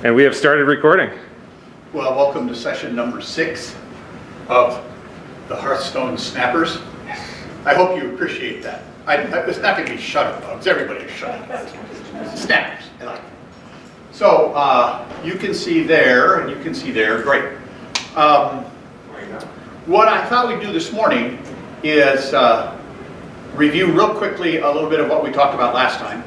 And we have started recording. Well, welcome to session number 6 of the Hearthstone Snappers. I hope you appreciate that. It's not going to be shutterbugs. Everybody is shutterbugs. Snappers. I like it. So you can see there, and you can see there. Great. What I thought we'd do this morning is review real quickly a little bit of what we talked about last time.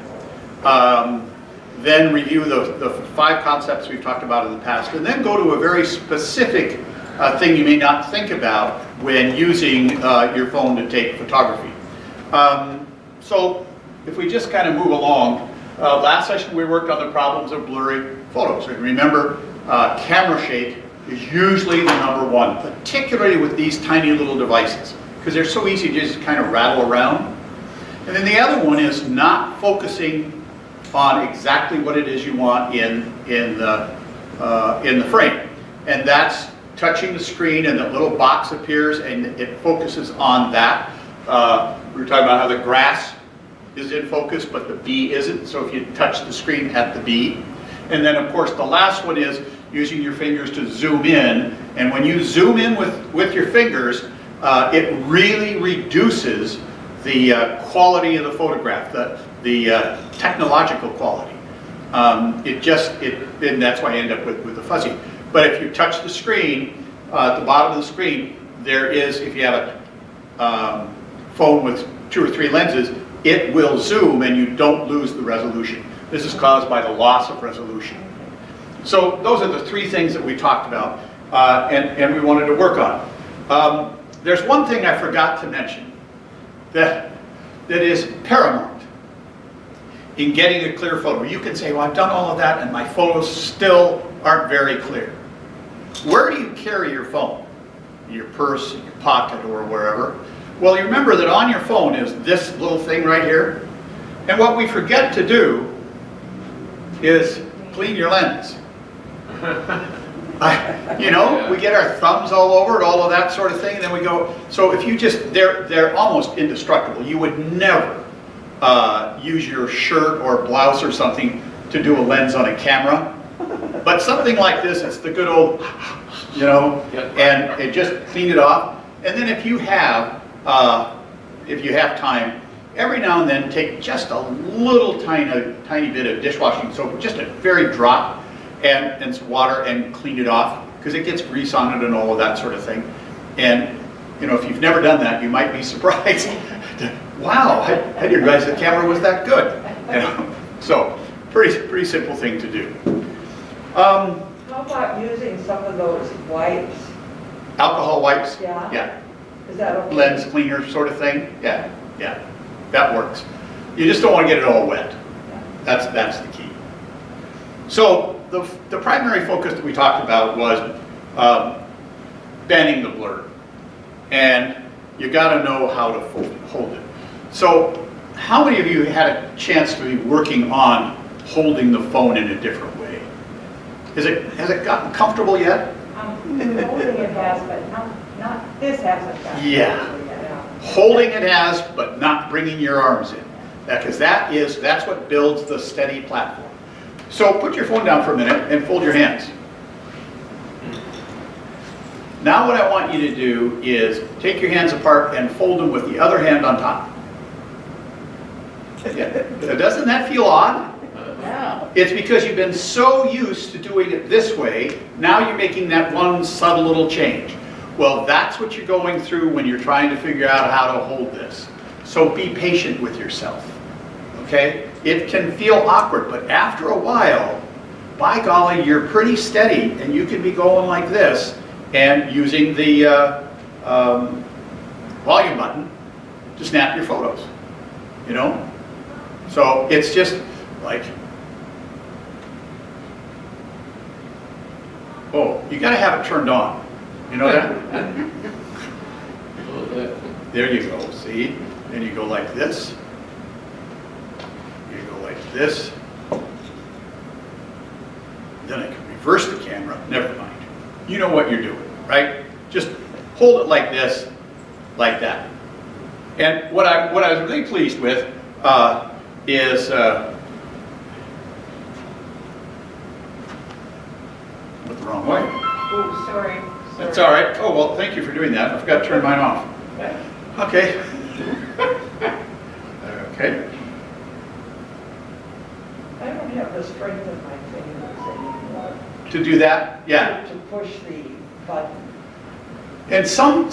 Then review the 5 concepts we've talked about in the past, and then go to a very specific thing you may not think about when using your phone to take photography. So if we just kind of move along, last session we worked on the problems of blurry photos. And remember, camera shake is usually the number one, particularly with these tiny little devices, because they're so easy to just kind of rattle around. And then the other one is not focusing on exactly what it is you want in the frame, and that's touching the screen and that little box appears and it focuses on that. We were talking about how the grass is in focus but the bee isn't, so if you touch the screen at the bee. And then of course the last one is using your fingers to zoom in, and when you zoom in with your fingers, it really reduces the quality of the photograph, the technological quality. And that's why I end up with the fuzzy. But if you touch the screen, at the bottom of the screen, there is, if you have a phone with 2 or 3 lenses, it will zoom and you don't lose the resolution. This is caused by the loss of resolution. So those are the 3 things that we talked about and we wanted to work on. There's one thing I forgot to mention that is paramount in getting a clear photo. You can say, well, I've done all of that and my photos still aren't very clear. Where do you carry your phone? In your purse, in your pocket, or wherever? Well, you remember that on your phone is this little thing right here. And what we forget to do is clean your lens. We get our thumbs all over it, all of that sort of thing, and then we go, so if you just, they're almost indestructible. You would never use your shirt or blouse or something to do a lens on a camera. But something like this, it's the good old, and just clean it off. And then if you have time, every now and then take just a little tiny bit of dishwashing soap, just a very drop, and some water, and clean it off, because it gets grease on it and all of that sort of thing. And if you've never done that, you might be surprised. Wow, I didn't realize the camera was that good. So pretty simple thing to do. How about using some of those wipes? Alcohol wipes? Yeah. Is that okay? Lens cleaner sort of thing? Yeah, that works. You just don't want to get it all wet. That's the key. So the primary focus that we talked about was bending the blur. And you got to know how to hold it. So how many of you had a chance to be working on holding the phone in a different way? Has it gotten comfortable yet? Holding it has, but not this hasn't gotten Yeah. Holding it has, but not bringing your arms in. Because that's what builds the steady platform. So put your phone down for a minute and fold your hands. Now what I want you to do is take your hands apart and fold them with the other hand on top. Doesn't that feel odd? Yeah. It's because you've been so used to doing it this way, now you're making that one subtle little change. Well, that's what you're going through when you're trying to figure out how to hold this. So be patient with yourself, okay? It can feel awkward, but after a while, by golly, you're pretty steady, and you can be going like this and using the volume button to snap your photos, So it's just like, oh, you got to have it turned on. You know that? There you go, see? Then you go like this. You go like this. Then I can reverse the camera. Never mind. You know what you're doing, right? Just hold it like this, like that. And what I was really pleased with is the wrong way. Oh, sorry. That's all right. Oh, well, thank you for doing that. I forgot to turn mine off. Okay. Okay. I don't have the strength in my fingers anymore. To do that? Yeah. To push the button. And some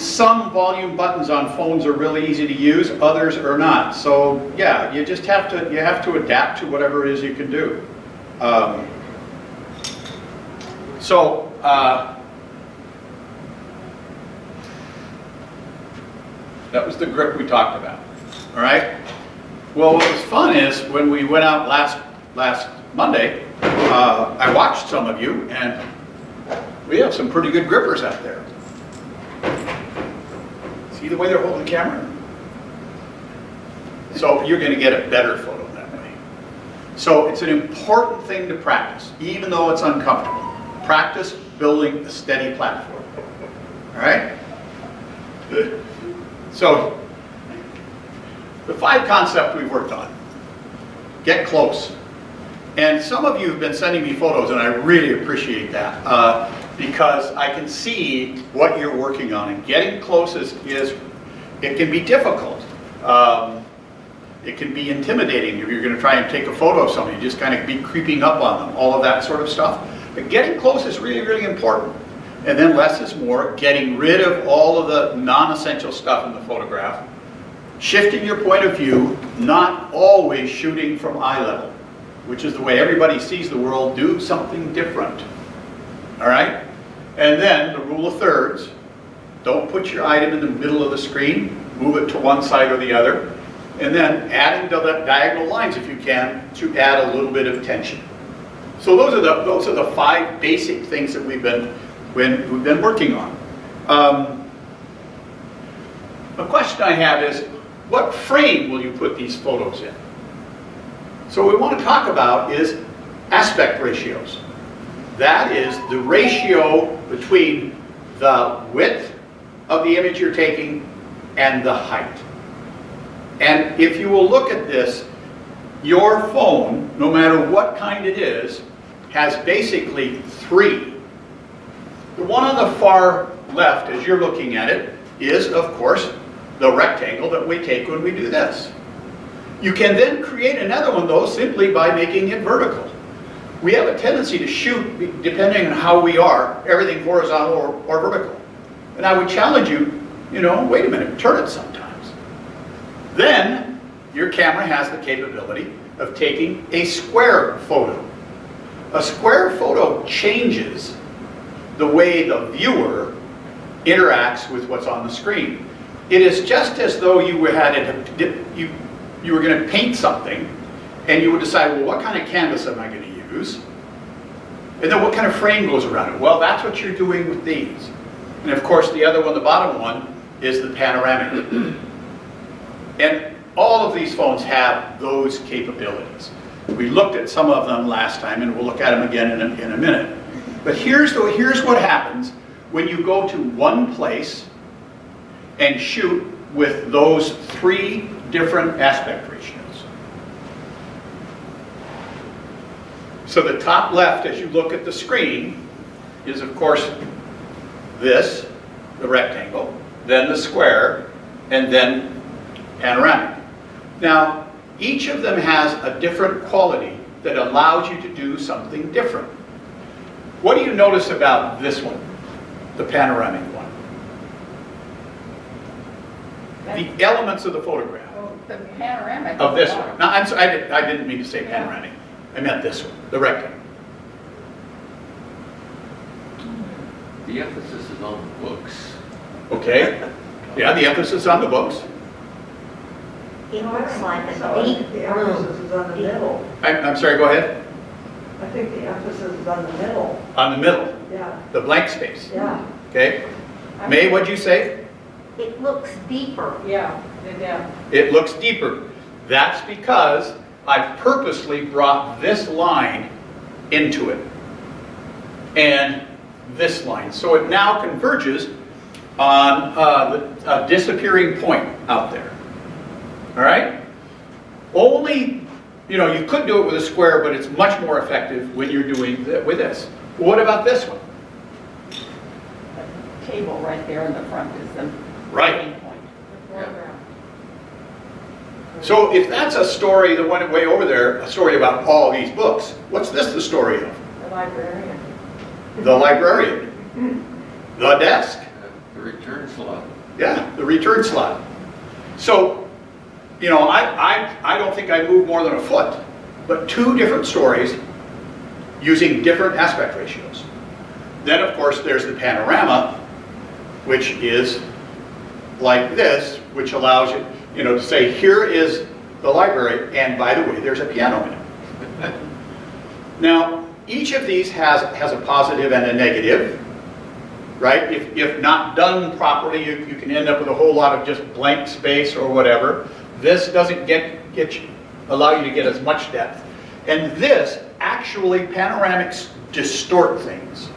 volume buttons on phones are really easy to use, others are not. So yeah, you just have to adapt to whatever it is you can do. That was the grip we talked about. All right. Well, what was fun is when we went out last Monday, I watched some of you, and we have some pretty good grippers out there. See the way they're holding the camera? So you're going to get a better photo that way. So it's an important thing to practice, even though it's uncomfortable. Practice building a steady platform. All right? Good. So the 5 concept we've worked on. Get close. And some of you have been sending me photos, and I really appreciate that. Because I can see what you're working on, and getting close it can be difficult. It can be intimidating if you're going to try and take a photo of somebody, just kind of be creeping up on them, all of that sort of stuff. But getting close is really, really important. And then less is more, getting rid of all of the non-essential stuff in the photograph, shifting your point of view, not always shooting from eye level, which is the way everybody sees the world. Do something different. All right? And then the rule of thirds. Don't put your item in the middle of the screen. Move it to one side or the other. And then adding diagonal lines if you can to add a little bit of tension. So those are the 5 basic things that we've been working on. A question I have is, what frame will you put these photos in? So what we want to talk about is aspect ratios. That is the ratio between the width of the image you're taking and the height. And if you will look at this, your phone, no matter what kind it is, has basically 3. The one on the far left, as you're looking at it, is, of course, the rectangle that we take when we do this. You can then create another one, though, simply by making it vertical. We have a tendency to shoot, depending on how we are, everything horizontal or vertical. And I would challenge you, wait a minute, turn it sometimes. Then, your camera has the capability of taking a square photo. A square photo changes the way the viewer interacts with what's on the screen. It is just as though you were going to paint something, and you would decide, well, what kind of canvas am I going to use? And then what kind of frame goes around it? Well, that's what you're doing with these. And of course, the other one, the bottom one, is the panoramic. And all of these phones have those capabilities. We looked at some of them last time, and we'll look at them again in a minute. But here's what happens when you go to one place and shoot with those 3 different aspect ratios. So the top left, as you look at the screen, is of course this, the rectangle, then the square, and then panoramic. Now, each of them has a different quality that allows you to do something different. What do you notice about this one, the panoramic one? The elements of the photograph. Well, the panoramic. Of this one. No, I'm sorry, I didn't mean to say panoramic. I meant this one, the rectangle. The emphasis is on the books. Okay. Yeah, the emphasis on the books. It looks like a So deep the emphasis is on the middle. I'm sorry, go ahead. I think the emphasis is on the middle. On the middle, Yeah, the blank space. yeah. Okay. May, what'd you say? It looks deeper. Yeah, yeah. It looks deeper. That's because I purposely brought this line into it. And this line. So it now converges on a disappearing point out there. All right? Only, you could do it with a square, but it's much more effective when you're doing it with this. What about this one? right there in the front is the Right. main point. The foreground. So if that's a story, the one way over there, a story about all these books, what's this the story of? The librarian. The librarian, the desk, The return slot. yeah, the return slot. So, you know, I don't think I moved more than a foot, but 2 different stories using different aspect ratios. Then, of course, there's the panorama, which is like this, which allows you, you know, to say, here is the library, and by the way, there's a piano in it. Now, each of these has a positive and a negative, right? If not done properly, you can end up with a whole lot of just blank space or whatever. This doesn't allow you to get as much depth. And this, actually, panoramics distort things.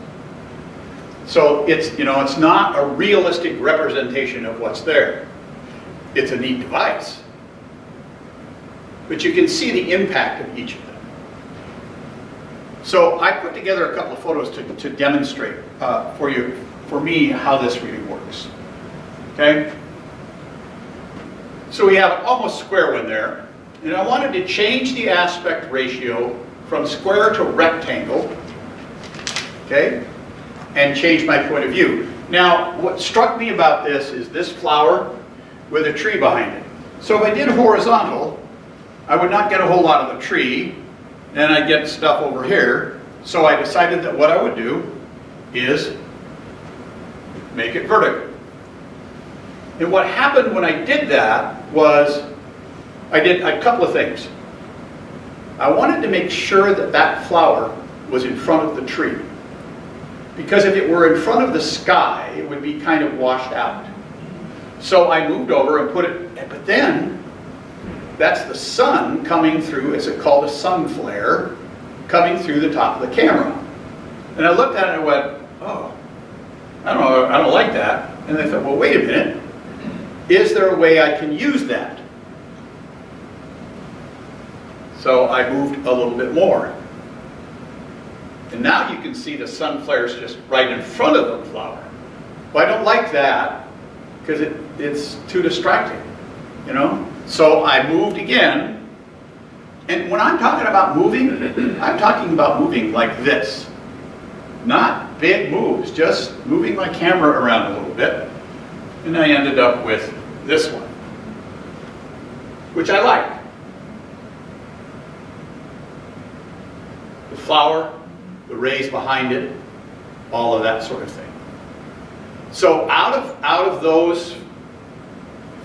So it's, you know, it's not a realistic representation of what's there. It's a neat device. But you can see the impact of each of them. So I put together a couple of photos to demonstrate for me, how this really works. Okay? So we have an almost square one there. And I wanted to change the aspect ratio from square to rectangle. Okay? And change my point of view. Now, what struck me about this is this flower with a tree behind it. So if I did horizontal, I would not get a whole lot of the tree, and I'd get stuff over here. So I decided that what I would do is make it vertical. And what happened when I did that was, I did a couple of things. I wanted to make sure that that flower was in front of the tree. Because if it were in front of the sky, it would be kind of washed out. So I moved over and put it, but then, that's the sun coming through, it's called a sun flare, coming through the top of the camera. And I looked at it and I went, oh, I don't like that. And I thought, well, wait a minute. Is there a way I can use that? So I moved a little bit more. And now you can see the sun flares just right in front of the flower. Well, I don't like that because it's too distracting, you know? So I moved again. And when I'm talking about moving, I'm talking about moving like this. Not big moves, just moving my camera around a little bit. And I ended up with this one, which I like. The flower, the rays behind it, all of that sort of thing. So out of those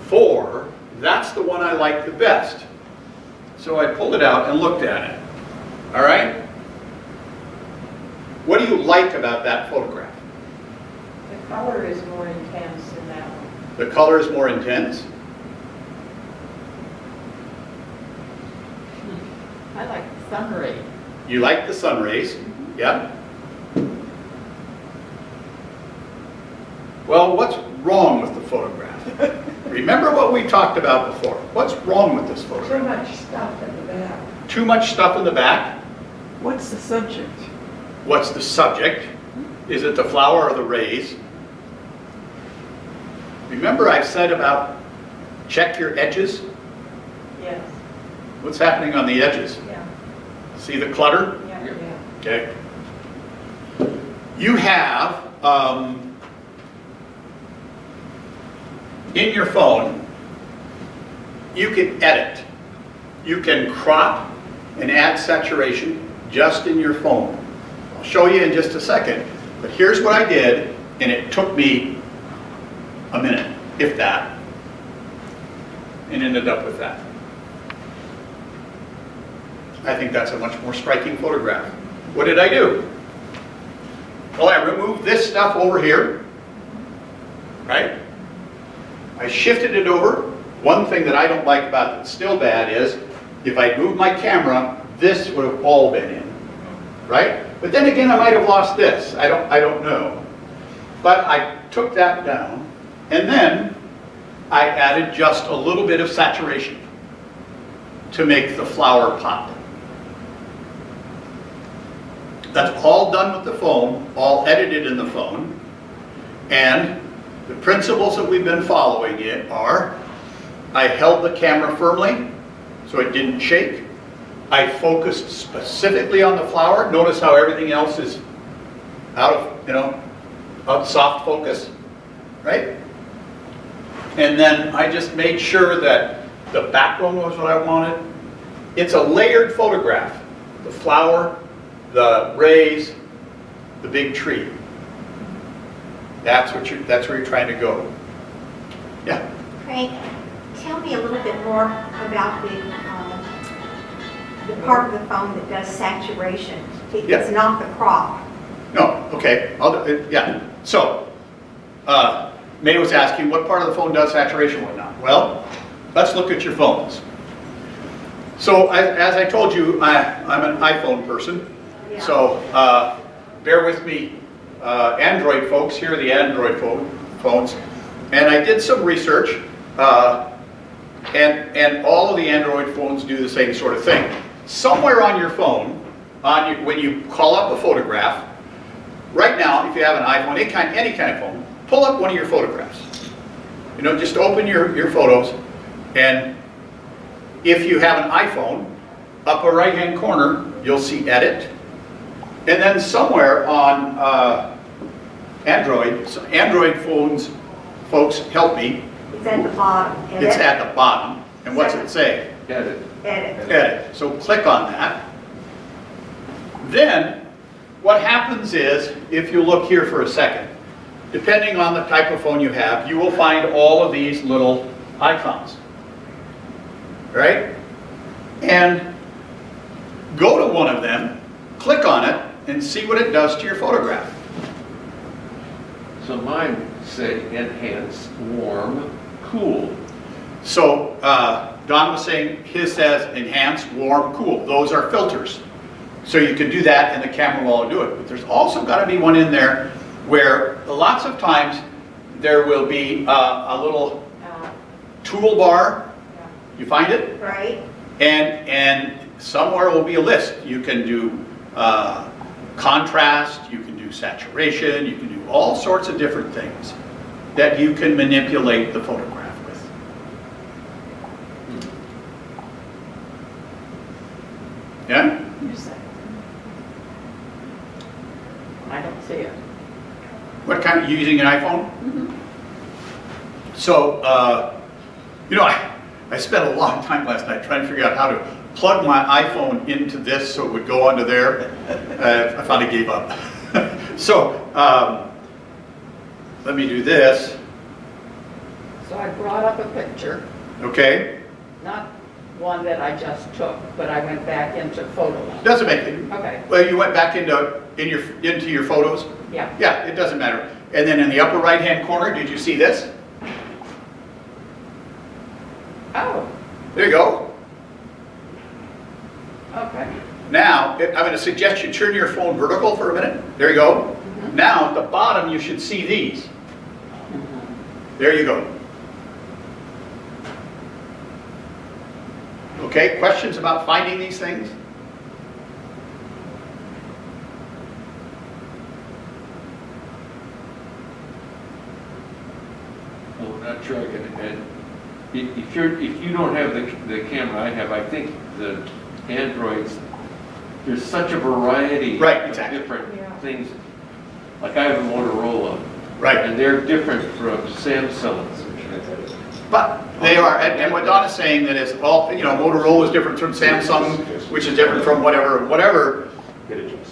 4, that's the one I like the best. So I pulled it out and looked at it. All right? What do you like about that photograph? The color is more intense in that one. The color is more intense. I like the sun ray. You like the sun rays. Yeah. Well, what's wrong with the photograph? Remember what we talked about before. What's wrong with this Too photograph? much stuff in the back. Too much stuff in the back. What's the subject? What's the subject? Is it the flower or the rays? Remember I said about check your edges? Yes, What's happening on the edges? yeah, See the clutter? yeah, Yep. yeah. Okay. You have, in your phone, you can edit. You can crop and add saturation just in your phone. I'll show you in just a second, but here's what I did, and it took me a minute, if that, and ended up with that. I think that's a much more striking photograph. What did I do? Well, I removed this stuff over here, right? I shifted it over. One thing that I don't like about it, still bad, is if I moved my camera, this would have all been in, right? But then again, I might have lost this. I don't know. But I took that down, and then I added just a little bit of saturation to make the flower pop. That's all done with the phone, all edited in the phone, and The principles that we've been following it are, I held the camera firmly so it didn't shake. I focused specifically on the flower. Notice how everything else is out of, of soft focus, right? And then I just made sure that the background was what I wanted. It's a layered photograph. The flower, the rays, the big tree. That's where you're trying to go. Yeah. Frank, tell me a little bit more about the part of the phone that does saturation. Yeah. It's not the crop. No, okay, yeah. So, May was asking what part of the phone does saturation and whatnot. Well, let's look at your phones. So, as I told you, I'm an iPhone person. Yeah. So, bear with me, Android folks. Here are the Android phones. And I did some research, and all of the Android phones do the same sort of thing. Somewhere on your phone, when you call up a photograph, right now, if you have an iPhone, any kind of phone, pull up one of your photographs. Just open your photos, and if you have an iPhone, upper right-hand corner, you'll see Edit. And then somewhere on Android, so Android phones, folks, help me. It's at the bottom. Edit. It's at the bottom. And what's it say? Edit. Edit. Edit. So click on that. Then, what happens is, if you look here for a second, depending on the type of phone you have, you will find all of these little icons. Right? And go to one of them, click on it, and see what it does to your photograph. So mine say enhance, warm, cool. So Don was saying his says enhance, warm, cool. Those are filters. So you can do that and the camera will do it. But there's also got to be one in there where lots of times there will be a little toolbar. You find it? Right. And somewhere will be a list. You can do contrast, you can do saturation, you can do all sorts of different things that you can manipulate the photograph with. Yeah? I don't see it. What kind, you using an iPhone? Mm-hmm. So, I spent a long time last night trying to figure out how to plug my iPhone into this so it would go onto there. I finally gave up. So, let me do this. So I brought up a picture, Okay? not one that I just took, but I went back into photos. Doesn't make it. Okay, Well, you went back into your photos? yeah. Yeah, it doesn't matter. And then in the upper right-hand corner, did you see this? Oh, There you go. okay. Now, I'm going to suggest you turn your phone vertical for a minute. There you go. Mhm. Now, at the bottom, you should see these. There you go. Okay, questions about finding these things? I'm not sure I can, and if you don't have the camera I have, I think the Androids, there's such a variety Right, of exactly. different Yeah. things. Like I have a Motorola, Right. and they're different from Samsung's. But they are, and what Don is saying that is all, Motorola is different from Samsung, which is different from whatever.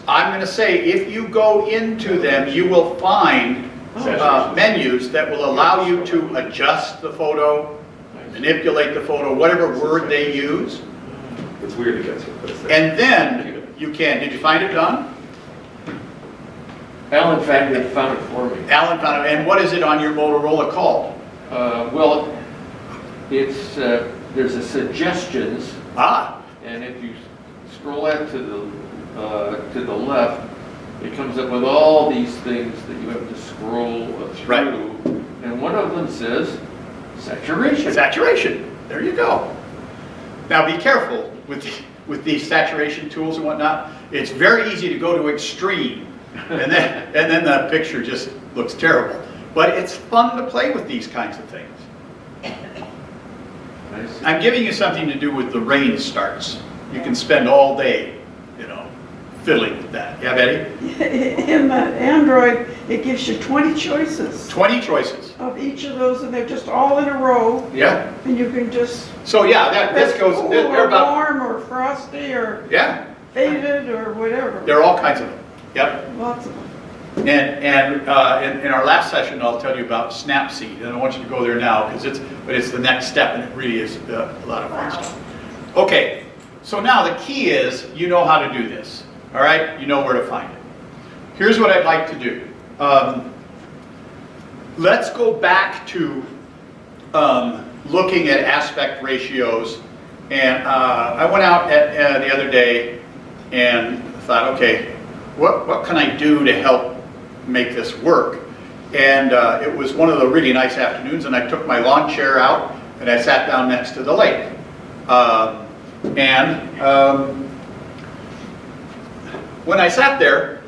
I'm going to say if you go into them, you will find menus that will allow you to adjust the photo, manipulate the photo, whatever word they use. It's weird to get to, but it's there. And then you can, did you find it, Don? Alan found it for me. Alan found it, and what is it on your Motorola called? Well, it's there's a suggestions, Ah, and if you scroll out to the left, it comes up with all these things that you have to scroll through, Right. and one of them says saturation. saturation, there you go. Now be careful with these saturation tools and whatnot. It's very easy to go to extreme, and then the picture just looks terrible. But it's fun to play with these kinds of things. I see. I'm giving you something to do with the rain starts. You can spend all day, fiddling with that. Yeah, Betty? In the Android, it gives you 20 choices 20 choices. of each of those, and they're just all in a row, Yeah. and you can just So yeah, this goes, cool they're or about, warm or frosty or yeah, faded or whatever. there are all kinds of them. Yep. Lots of them. And in our last session, I'll tell you about Snapseed, and I want you to go there now because it's the next step, and it really is a lot of fun stuff. Okay, so now the key is you know how to do this. All right, you know where to find it. Here's what I'd like to do. Let's go back to looking at aspect ratios. And I went out the other day and thought, okay, what can I do to help make this work? And it was one of the really nice afternoons, and I took my lawn chair out and I sat down next to the lake. When I sat there,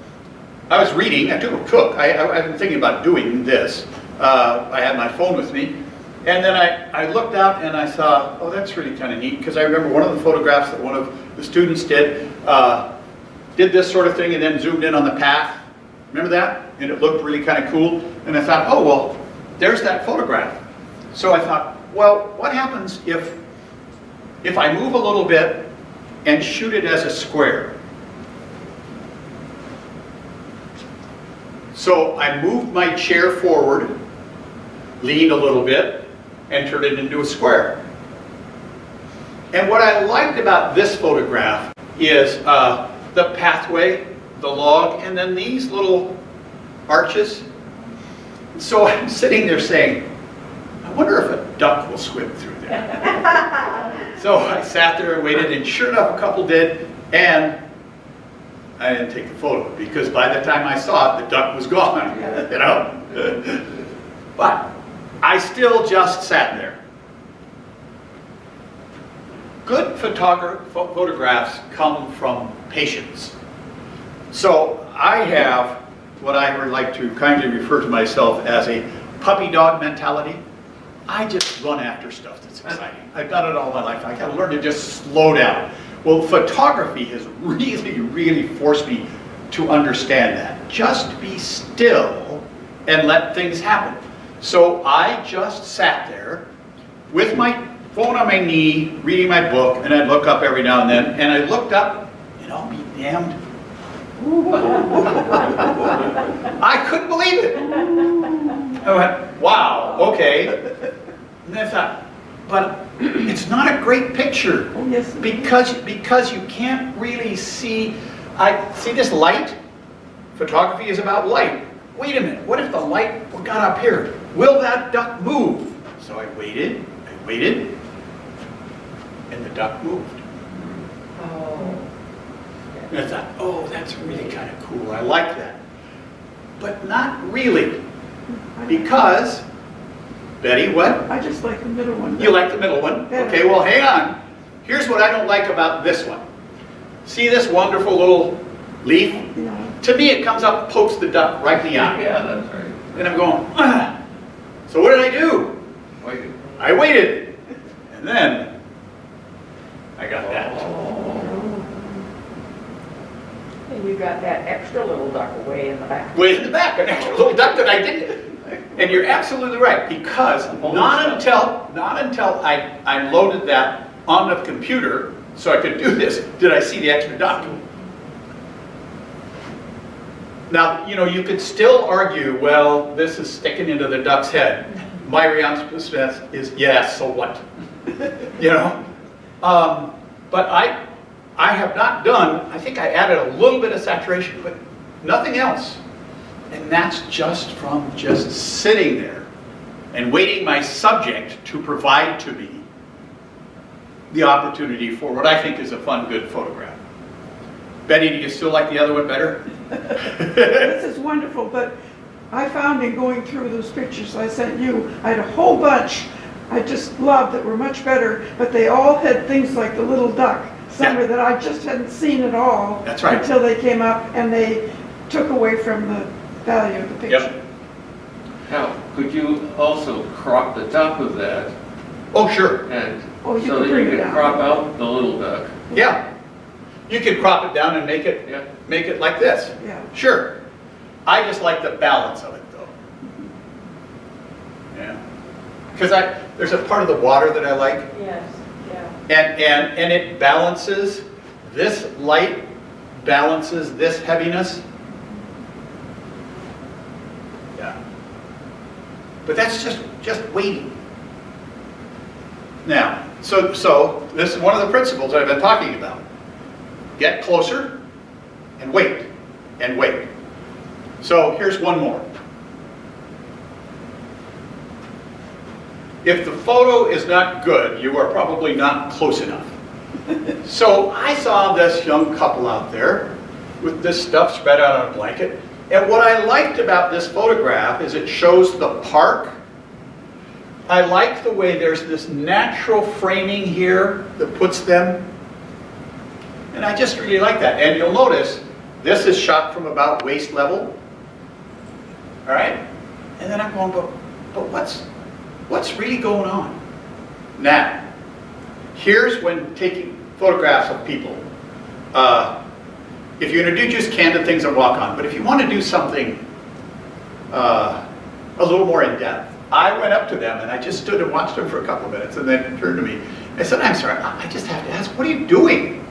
I was reading. I took a cook. I've been thinking about doing this. I had my phone with me, and then I looked out and I saw, oh, that's really kind of neat, because I remember one of the photographs that one of the students did this sort of thing and then zoomed in on the path. Remember that? And it looked really kind of cool. And I thought, oh, well, there's that photograph. So I thought, well, what happens if I move a little bit and shoot it as a square? So I moved my chair forward, leaned a little bit, and turned it into a square. And what I liked about this photograph is the pathway, the log, and then these little arches. So I'm sitting there saying, I wonder if a duck will swim through there. So I sat there and waited, and sure enough, a couple did, and I didn't take the photo because by the time I saw it, the duck was gone, But I still just sat there. Good photographs come from patience. So I have what I would like to kindly refer to myself as a puppy dog mentality. I just run after stuff that's exciting. I've done it all my life. I gotta learn to just slow down. Well, photography has really, really forced me to understand that. Just be still and let things happen. So I just sat there with my phone on my knee, reading my book, and I'd look up every now and then, and I looked up, and I'll be damned. I couldn't believe it. I went, wow, okay. And I thought, but it's not a great picture. Oh, yes. Because you can't really see. I see this light. Photography is about light. Wait a minute, what if the light got up here? Will that duck move? So I waited, and the duck moved. Oh. And I thought, oh, that's really kind of cool. I like that. But not really. Because, Betty, what? I just like the middle one. You like the middle one? Better. Okay, well, hang on. Here's what I don't like about this one. See this wonderful little leaf? Yeah. To me, it comes up and pokes the duck right in the eye. Yeah, that's right. And I'm going, ah. So what did I do? Wait. I waited. And then I got that. And you got that extra little duck away in the back. Way in the back, an extra little duck that I didn't. And you're absolutely right, because not until I loaded that on the computer so I could do this, did I see the extra duck. Now, you could still argue, well, this is sticking into the duck's head. My response is, yes, so what? But I have not done, I think I added a little bit of saturation, but nothing else. And that's just from just sitting there and waiting my subject to provide to me the opportunity for what I think is a fun, good photograph. Betty, do you still like the other one better? This is wonderful, but I found in going through those pictures I sent you, I had a whole bunch I just loved that were much better, but they all had things like the little duck somewhere that I just hadn't seen at all. That's right. Until they came up and they took away from the value of the picture. Yep. Now, could you also crop the top of that Oh, sure, and Oh, you so could that bring you it could down. crop out the little duck? yeah. You could crop it down and make Yeah. it like this. Yeah. Sure. I just like the balance of it, though. Yeah. Because there's a part of the water that I like, Yes, yeah. and it balances, this light balances this heaviness. Yeah. But that's just waiting. Now, so this is one of the principles I've been talking about. Get closer and wait and wait. So here's one more. If the photo is not good, you are probably not close enough. So I saw this young couple out there with this stuff spread out on a blanket. And what I liked about this photograph is it shows the park. I like the way there's this natural framing here that puts them. And I just really like that. And you'll notice this is shot from about waist level. All right? And then I'm going, but what's really going on? Now, here's when taking photographs of people. If you're going to do just candid things and walk on, but if you want to do something a little more in depth, I went up to them and I just stood and watched them for a couple of minutes and then turned to me. I said, I'm sorry, I just have to ask, what are you doing?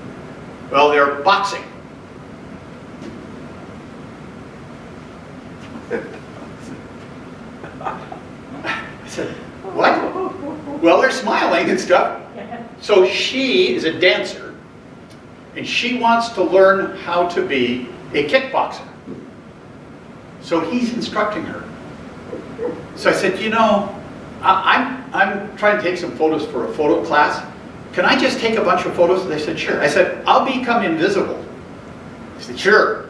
Well, they're boxing. I said, what? Well, they're smiling and stuff. So she is a dancer, and she wants to learn how to be a kickboxer. So he's instructing her. So I said, you know, I'm trying to take some photos for a photo class. Can I just take a bunch of photos? And they said, sure. I said, I'll become invisible. He said, sure.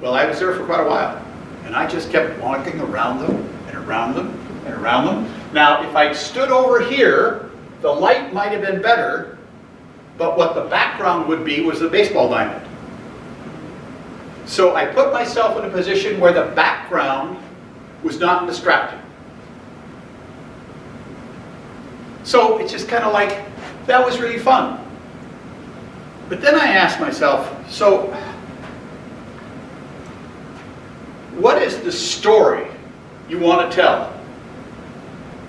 Well, I was there for quite a while. And I just kept walking around them and around them and around them. Now, if I stood over here, the light might have been better, but what the background would be was the baseball diamond. So I put myself in a position where the background was not distracting. So it's just kind of like, that was really fun. But then I asked myself, so what is the story you want to tell?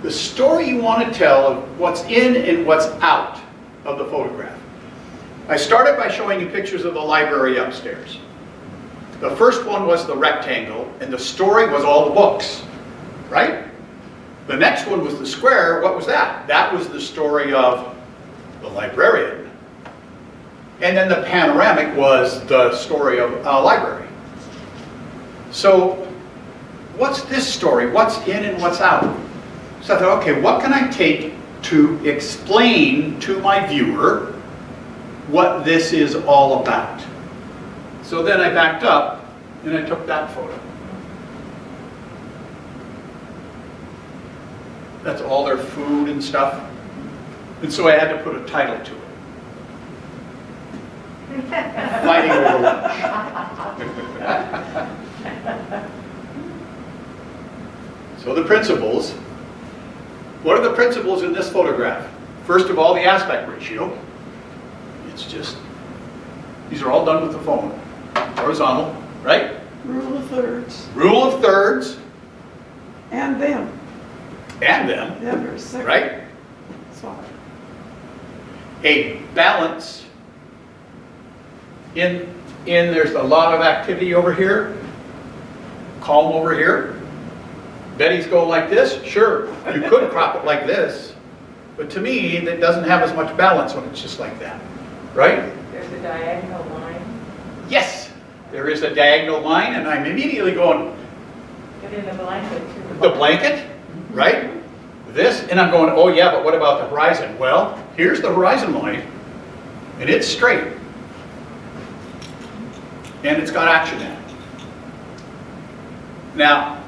The story you want to tell of what's in and what's out of the photograph. I started by showing you pictures of the library upstairs. The first one was the rectangle, and the story was all the books, right? The next one was the square. What was that? That was the story of the librarian. And then the panoramic was the story of a library. So what's this story? What's in and what's out? So I thought, okay, what can I take to explain to my viewer what this is all about? So then I backed up and I took that photo. That's all their food and stuff. And so I had to put a title to it. Fighting over lunch. So the principles. What are the principles in this photograph? First of all, the aspect ratio. It's just, these are all done with the phone. Horizontal, right? Rule of thirds. Rule of thirds. And them. And them, Them are second. right? Sorry. A balance in there's a lot of activity over here, calm over here. Betty's go like this, sure, you could crop it like this, but to me, that doesn't have as much balance when it's just like that, right? There's a diagonal line. Yes, there is a diagonal line, and I'm immediately going, But in the blanket too. the blanket, right? This, and I'm going, oh yeah, but what about the horizon? Well, here's the horizon line, and it's straight. And it's got action in it. Now,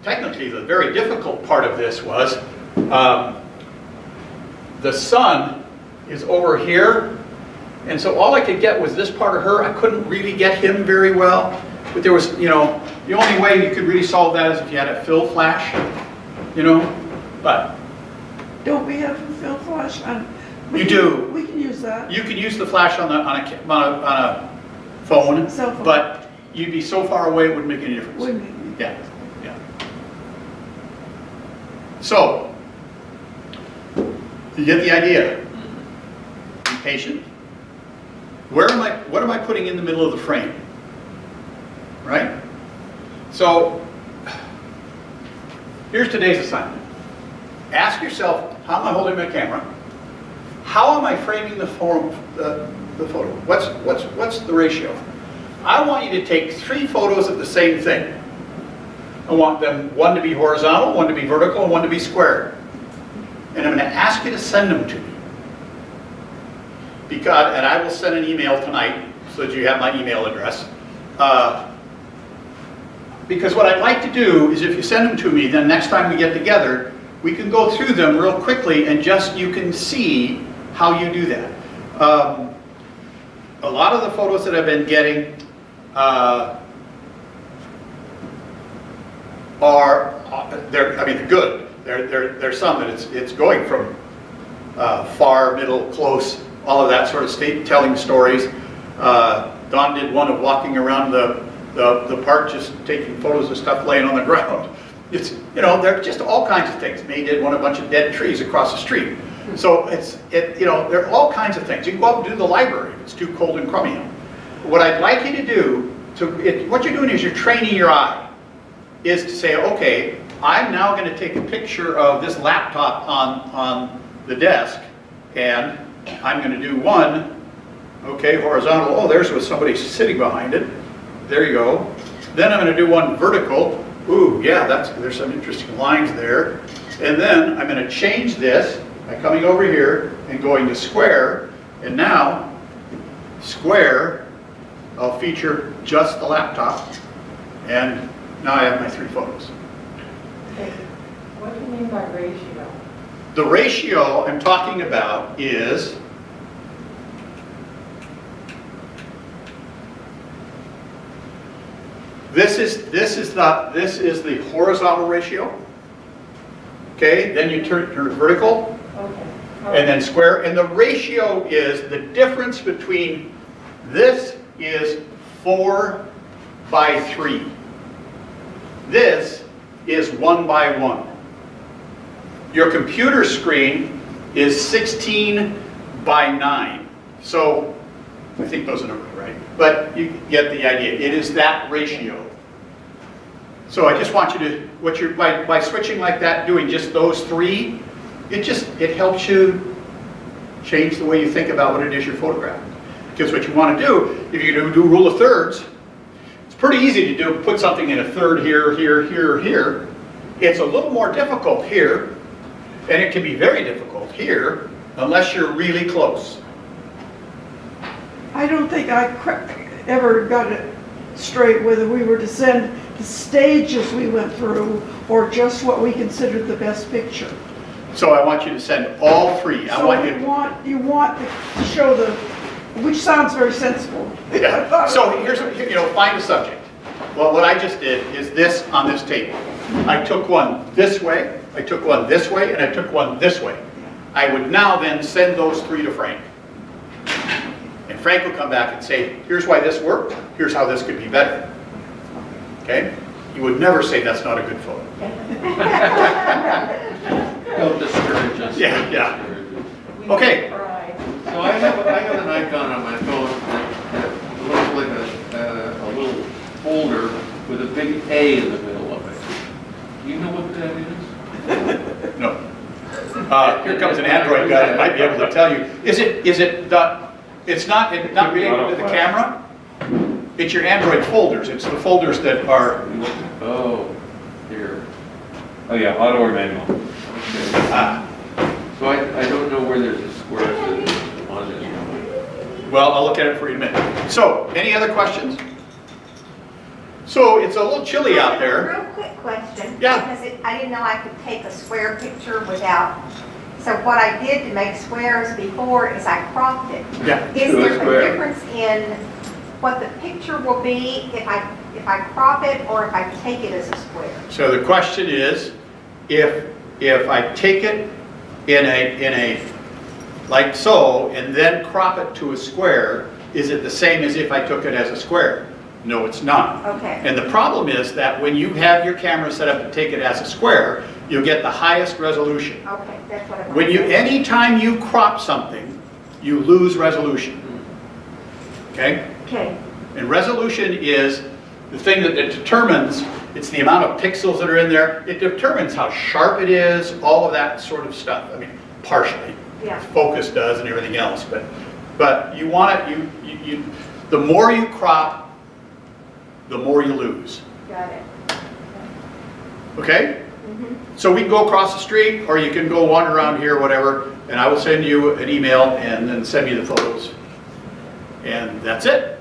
technically the very difficult part of this was, the sun is over here, and so all I could get was this part of her. I couldn't really get him very well. But there was, you know, the only way you could really solve that is if you had a fill flash, you know, but Don't we have a fill flash on? You do. We can use that. you could use the flash on a phone, Cell phone. but you'd be so far away it wouldn't make any difference. Wouldn't it? Yeah, yeah. So, you get the idea. Be patient. What am I putting in the middle of the frame? Right? So, here's today's assignment. Ask yourself, how am I holding my camera? How am I framing the photo? What's the ratio? I want you to take 3 photos of the same thing. I want them, one to be horizontal, one to be vertical, and one to be square. And I'm going to ask you to send them to me. And I will send an email tonight so that you have my email address. Because what I'd like to do is if you send them to me, then next time we get together, we can go through them real quickly and just you can see how you do that. A lot of the photos that I've been getting they're good. There's some that it's going from far, middle, close, all of that sort of state, telling stories. Don did one of walking around the park, just taking photos of stuff laying on the ground. It's, you know, there are just all kinds of things. May did one, a bunch of dead trees across the street. So you know, there are all kinds of things. You can go out and do the library if it's too cold and crummy. What I'd like you to do, what you're doing is you're training your eye, is to say, okay, I'm now going to take a picture of this laptop on the desk, and I'm going to do one, okay, horizontal. Oh, there's with somebody sitting behind it. There you go. Then I'm going to do one vertical. Ooh, yeah, there's some interesting lines there. And then I'm going to change this by coming over here and going to square. And now, square, I'll feature just the laptop. And now I have my 3 photos. Okay. What do you mean by ratio? The ratio I'm talking about is this is the horizontal ratio. Okay, then you turn vertical, Okay. and then square, and the ratio is the difference between this is 4:3. This is 1:1. Your computer screen is 16:9. So I think those are numbers, right? But you get the idea. It is that ratio. So I just want you to, by switching like that, doing just those 3, it helps you change the way you think about what it is you're photographing. Because what you want to do, if you do rule of thirds, it's pretty easy to put something in a third here, here, here, here. It's a little more difficult here, and it can be very difficult here, unless you're really close. I don't think I ever got it straight whether we were to send the stages we went through or just what we considered the best picture. So I want you to send all 3. I So want you want to show which sounds very sensible. Yeah. So here's, find a subject. Well, what I just did is this on this table. I took one this way, I took one this way, and I took one this way. I would now then send those 3 to Frank. And Frank will come back and say, here's why this worked, here's how this could be better. Okay? You would never say that's not a good photo. Don't discourage us. Yeah, yeah. We Okay. try. So I have an icon on my phone that looks like a little folder with a big A in the middle of it. Do you know what that is? No. Here comes an Android guy that might be able to tell you. It's not related to the camera. It's your Android folders. It's the folders that are. Oh, here. Oh yeah, auto or manual. Ah. So I don't know where there's a square on this. Well, I'll look at it for you in a minute. So, any other questions? So, it's a little chilly out there. Real quick question. Yeah. Because I didn't know I could take a square picture without, so what I did to make squares before is I cropped it. Yeah. Is To a there square. a difference in what the picture will be if I if I crop it or if I take it as a square? So the question is, if I take it in a, like so, and then crop it to a square, is it the same as if I took it as a square? No, it's not. Okay. And the problem is that when you have your camera set up to take it as a square, you'll get the highest resolution. Okay, that's what I want. When you, anytime you crop something, you lose resolution. Okay? Okay, And resolution is the thing that determines, it's the amount of pixels that are in there. It determines how sharp it is, all of that sort of stuff. I mean, partially. yeah, Focus does and everything else, but you want it, the more you crop, the more you lose. got it. Okay? Mhm. So we can go across the street, or you can go wander around here, whatever, and I will send you an email and then send me the photos. And that's it.